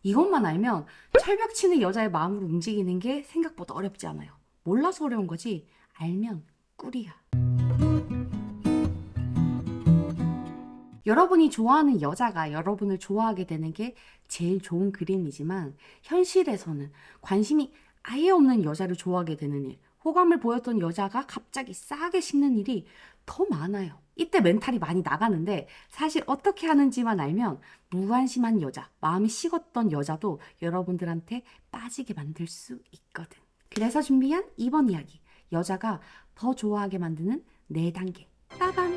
이것만 알면 철벽 치는 여자의 마음을 움직이는 게 생각보다 어렵지 않아요. 몰라서 어려운 거지 알면 꿀이야. 여러분이 좋아하는 여자가 여러분을 좋아하게 되는 게 제일 좋은 그림이지만 현실에서는 관심이 아예 없는 여자를 좋아하게 되는 일, 호감을 보였던 여자가 갑자기 싸게 식는 일이 더 많아요. 이때 멘탈이 많이 나가는데 사실 어떻게 하는지만 알면 무관심한 여자, 마음이 식었던 여자도 여러분들한테 빠지게 만들 수 있거든. 그래서 준비한 이번 이야기, 여자가 더 좋아하게 만드는 4단계. 빠밤!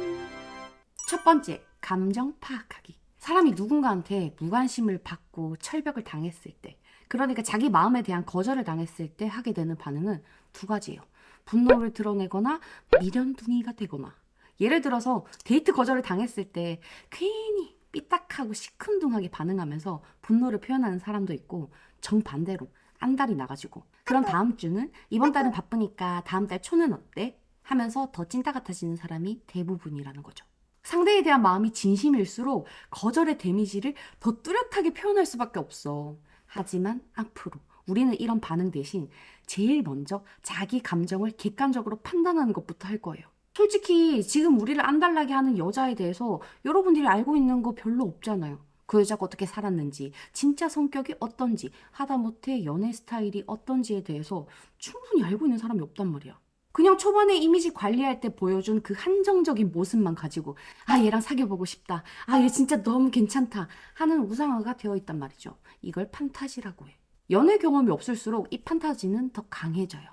첫 번째, 감정 파악하기. 사람이 누군가한테 무관심을 받고 철벽을 당했을 때, 그러니까 자기 마음에 대한 거절을 당했을 때 하게 되는 반응은 2가지예요. 분노를 드러내거나 미련둥이가 되거나. 예를 들어서 데이트 거절을 당했을 때 괜히 삐딱하고 시큰둥하게 반응하면서 분노를 표현하는 사람도 있고, 정반대로 안달이 나가지고 그럼 다음 주는 이번 달은 바쁘니까 다음 달 초는 어때? 하면서 더 찐따 같아지는 사람이 대부분이라는 거죠. 상대에 대한 마음이 진심일수록 거절의 데미지를 더 뚜렷하게 표현할 수밖에 없어. 하지만 앞으로 우리는 이런 반응 대신 제일 먼저 자기 감정을 객관적으로 판단하는 것부터 할 거예요. 솔직히 지금 우리를 안달나게 하는 여자에 대해서 여러분들이 알고 있는 거 별로 없잖아요. 그 여자가 어떻게 살았는지, 진짜 성격이 어떤지, 하다못해 연애 스타일이 어떤지에 대해서 충분히 알고 있는 사람이 없단 말이야. 그냥 초반에 이미지 관리할 때 보여준 그 한정적인 모습만 가지고 아 얘랑 사귀어보고 싶다. 아 얘 진짜 너무 괜찮다 하는 우상화가 되어 있단 말이죠. 이걸 판타지라고 해. 연애 경험이 없을수록 이 판타지는 더 강해져요.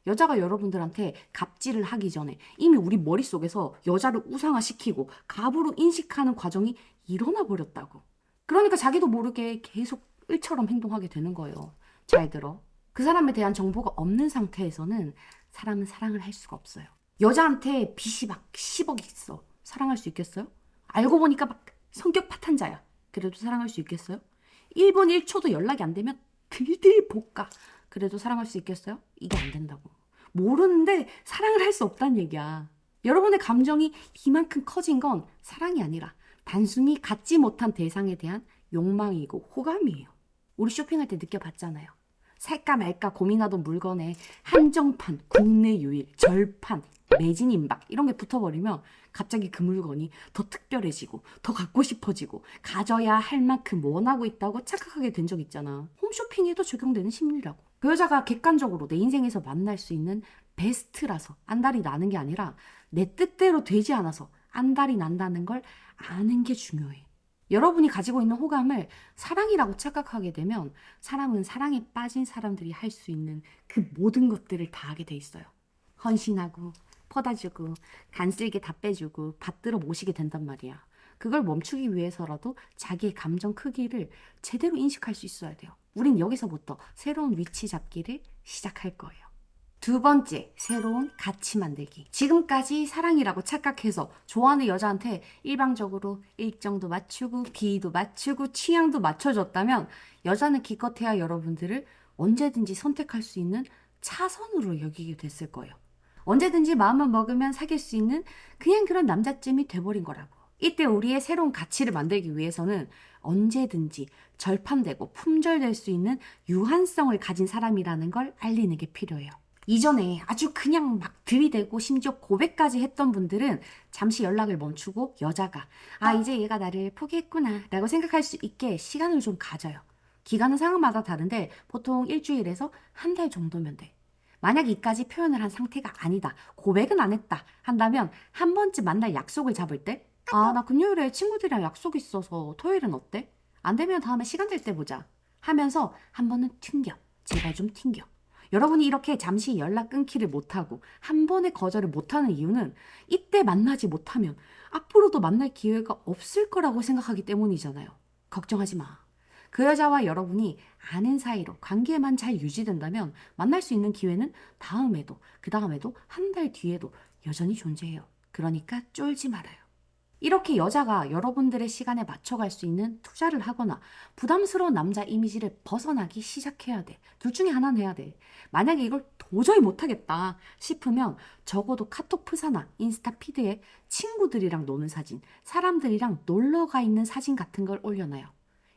여자가 여러분들한테 갑질을 하기 전에 이미 우리 머릿속에서 여자를 우상화시키고 갑으로 인식하는 과정이 일어나 버렸다고. 그러니까 자기도 모르게 계속 을처럼 행동하게 되는 거예요. 잘 들어. 그 사람에 대한 정보가 없는 상태에서는 사람은 사랑을 할 수가 없어요. 여자한테 빚이 막 10억 있어. 사랑할 수 있겠어요? 알고 보니까 막 성격 파탄자야. 그래도 사랑할 수 있겠어요? 1분 1초도 연락이 안 되면 들들 볶아. 그래도 사랑할 수 있겠어요? 이게 안 된다고. 모르는데 사랑을 할 수 없다는 얘기야. 여러분의 감정이 이만큼 커진 건 사랑이 아니라 단순히 갖지 못한 대상에 대한 욕망이고 호감이에요. 우리 쇼핑할 때 느껴봤잖아요. 살까 말까 고민하던 물건에 한정판, 국내 유일, 절판, 매진 임박 이런 게 붙어버리면 갑자기 그 물건이 더 특별해지고 더 갖고 싶어지고 가져야 할 만큼 원하고 있다고 착각하게 된 적 있잖아. 홈쇼핑에도 적용되는 심리라고. 그 여자가 객관적으로 내 인생에서 만날 수 있는 베스트라서 안달이 나는 게 아니라 내 뜻대로 되지 않아서 안달이 난다는 걸 아는 게 중요해. 여러분이 가지고 있는 호감을 사랑이라고 착각하게 되면 사람은 사랑에 빠진 사람들이 할 수 있는 그 모든 것들을 다 하게 돼 있어요. 헌신하고 퍼다주고 간쓸게 다 빼주고 받들어 모시게 된단 말이야. 그걸 멈추기 위해서라도 자기의 감정 크기를 제대로 인식할 수 있어야 돼요. 우린 여기서부터 새로운 위치 잡기를 시작할 거예요. 2번째, 새로운 가치 만들기. 지금까지 사랑이라고 착각해서 좋아하는 여자한테 일방적으로 일정도 맞추고 비위도 맞추고 취향도 맞춰줬다면 여자는 기껏해야 여러분들을 언제든지 선택할 수 있는 차선으로 여기게 됐을 거예요. 언제든지 마음만 먹으면 사귈 수 있는 그냥 그런 남자쯤이 돼버린 거라고. 이때 우리의 새로운 가치를 만들기 위해서는 언제든지 절판되고 품절될 수 있는 유한성을 가진 사람이라는 걸 알리는 게 필요해요. 이전에 아주 그냥 막 들이대고 심지어 고백까지 했던 분들은 잠시 연락을 멈추고 여자가 아 이제 얘가 나를 포기했구나 라고 생각할 수 있게 시간을 좀 가져요. 기간은 상황마다 다른데 보통 일주일에서 한 달 정도면 돼. 만약 이까지 표현을 한 상태가 아니다, 고백은 안 했다 한다면 한 번쯤 만날 약속을 잡을 때 아, 나 금요일에 친구들이랑 약속 있어서 토요일은 어때? 안 되면 다음에 시간 될 때 보자 하면서 한 번은 튕겨. 제발 좀 튕겨. 여러분이 이렇게 잠시 연락 끊기를 못하고 한 번의 거절을 못하는 이유는 이때 만나지 못하면 앞으로도 만날 기회가 없을 거라고 생각하기 때문이잖아요. 걱정하지 마. 그 여자와 여러분이 아는 사이로 관계만 잘 유지된다면 만날 수 있는 기회는 다음에도 그 다음에도 한 달 뒤에도 여전히 존재해요. 그러니까 쫄지 말아요. 이렇게 여자가 여러분들의 시간에 맞춰갈 수 있는 투자를 하거나 부담스러운 남자 이미지를 벗어나기 시작해야 돼. 둘 중에 하나는 해야 돼. 만약에 이걸 도저히 못하겠다 싶으면 적어도 카톡 프사나 인스타 피드에 친구들이랑 노는 사진, 사람들이랑 놀러 가 있는 사진 같은 걸 올려놔요.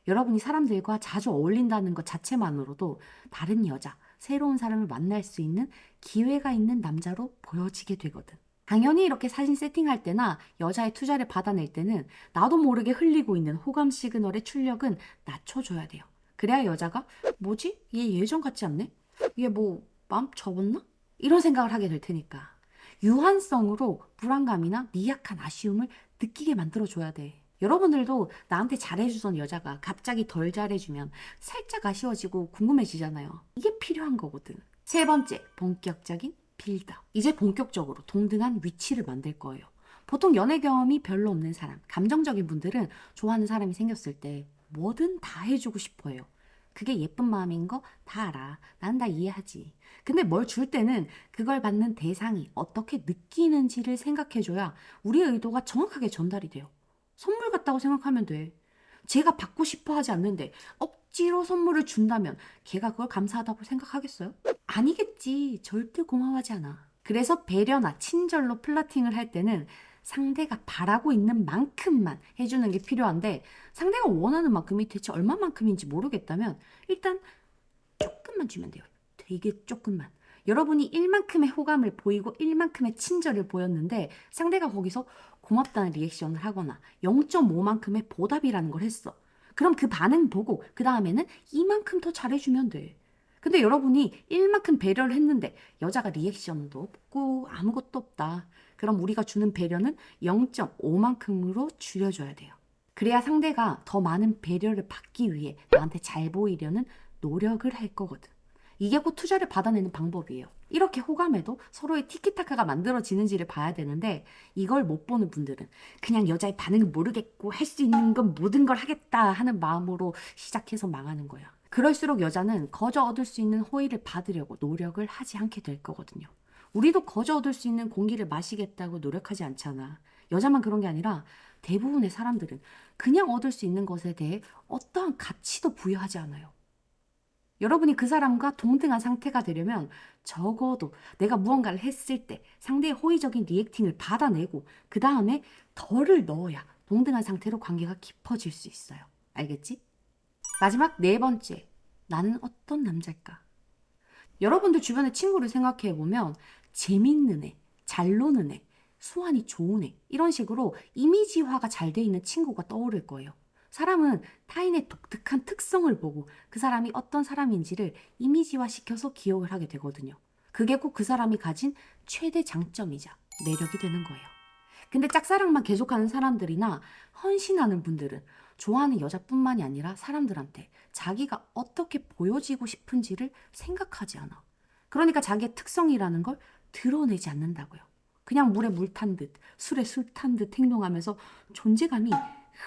여러분이 사람들과 자주 어울린다는 것 자체만으로도 다른 여자, 새로운 사람을 만날 수 있는 기회가 있는 남자로 보여지게 되거든. 당연히 이렇게 사진 세팅할 때나 여자의 투자를 받아낼 때는 나도 모르게 흘리고 있는 호감 시그널의 출력은 낮춰줘야 돼요. 그래야 여자가 뭐지? 얘 예전 같지 않네? 얘 뭐 마음 접었나? 이런 생각을 하게 될 테니까. 유한성으로 불안감이나 미약한 아쉬움을 느끼게 만들어줘야 돼. 여러분들도 나한테 잘해주던 여자가 갑자기 덜 잘해주면 살짝 아쉬워지고 궁금해지잖아요. 이게 필요한 거거든. 세 번째, 본격적인 빌드업. 이제 본격적으로 동등한 위치를 만들 거예요. 보통 연애 경험이 별로 없는 사람, 감정적인 분들은 좋아하는 사람이 생겼을 때 뭐든 다 해주고 싶어 해요. 그게 예쁜 마음인 거 다 알아. 난 다 이해하지. 근데 뭘 줄 때는 그걸 받는 대상이 어떻게 느끼는지를 생각해줘야 우리의 의도가 정확하게 전달이 돼요. 선물 같다고 생각하면 돼. 제가 받고 싶어 하지 않는데 억지로 선물을 준다면 걔가 그걸 감사하다고 생각하겠어요? 아니겠지. 절대 고마워하지 않아. 그래서 배려나 친절로 플러팅을 할 때는 상대가 바라고 있는 만큼만 해주는 게 필요한데 상대가 원하는 만큼이 대체 얼마만큼인지 모르겠다면 일단 조금만 주면 돼요. 되게 조금만. 여러분이 1만큼의 호감을 보이고 1만큼의 친절을 보였는데 상대가 거기서 고맙다는 리액션을 하거나 0.5만큼의 보답이라는 걸 했어. 그럼 그 반응 보고 그 다음에는 이만큼 더 잘해주면 돼. 근데 여러분이 1만큼 배려를 했는데 여자가 리액션도 없고 아무것도 없다. 그럼 우리가 주는 배려는 0.5만큼으로 줄여줘야 돼요. 그래야 상대가 더 많은 배려를 받기 위해 나한테 잘 보이려는 노력을 할 거거든. 이게 곧 투자를 받아내는 방법이에요. 이렇게 호감에도 서로의 티키타카가 만들어지는지를 봐야 되는데 이걸 못 보는 분들은 그냥 여자의 반응을 모르겠고 할 수 있는 건 모든 걸 하겠다 하는 마음으로 시작해서 망하는 거야. 그럴수록 여자는 거저 얻을 수 있는 호의를 받으려고 노력을 하지 않게 될 거거든요. 우리도 거저 얻을 수 있는 공기를 마시겠다고 노력하지 않잖아. 여자만 그런 게 아니라 대부분의 사람들은 그냥 얻을 수 있는 것에 대해 어떠한 가치도 부여하지 않아요. 여러분이 그 사람과 동등한 상태가 되려면 적어도 내가 무언가를 했을 때 상대의 호의적인 리액팅을 받아내고 그 다음에 덜을 넣어야 동등한 상태로 관계가 깊어질 수 있어요. 알겠지? 마지막 네 번째, 나는 어떤 남자일까? 여러분들 주변의 친구를 생각해보면 재밌는 애, 잘 노는 애, 수완이 좋은 애 이런 식으로 이미지화가 잘 돼 있는 친구가 떠오를 거예요. 사람은 타인의 독특한 특성을 보고 그 사람이 어떤 사람인지를 이미지화 시켜서 기억을 하게 되거든요. 그게 꼭 그 사람이 가진 최대 장점이자 매력이 되는 거예요. 근데 짝사랑만 계속하는 사람들이나 헌신하는 분들은 좋아하는 여자뿐만이 아니라 사람들한테 자기가 어떻게 보여지고 싶은지를 생각하지 않아. 그러니까 자기의 특성이라는 걸 드러내지 않는다고요. 그냥 물에 물 탄 듯, 술에 술 탄 듯 행동하면서 존재감이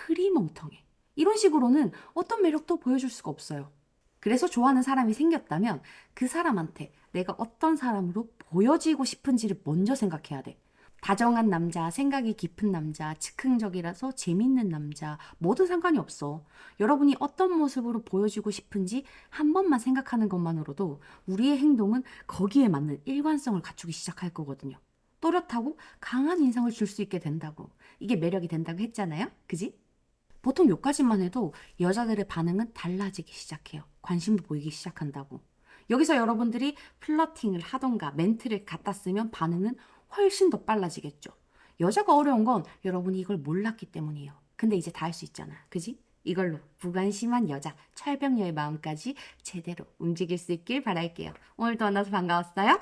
흐리멍텅해. 이런 식으로는 어떤 매력도 보여줄 수가 없어요. 그래서 좋아하는 사람이 생겼다면 그 사람한테 내가 어떤 사람으로 보여지고 싶은지를 먼저 생각해야 돼. 다정한 남자, 생각이 깊은 남자, 즉흥적이라서 재밌는 남자, 뭐든 상관이 없어. 여러분이 어떤 모습으로 보여지고 싶은지 한 번만 생각하는 것만으로도 우리의 행동은 거기에 맞는 일관성을 갖추기 시작할 거거든요. 또렷하고 강한 인상을 줄 수 있게 된다고. 이게 매력이 된다고 했잖아요. 그지? 보통 여기까지만 해도 여자들의 반응은 달라지기 시작해요. 관심을 보이기 시작한다고. 여기서 여러분들이 플러팅을 하던가 멘트를 갖다 쓰면 반응은 훨씬 더 빨라지겠죠. 여자가 어려운 건 여러분이 이걸 몰랐기 때문이에요. 근데 이제 다 할 수 있잖아. 그지? 이걸로 무관심한 여자, 철벽녀의 마음까지 제대로 움직일 수 있길 바랄게요. 오늘도 만나서 반가웠어요.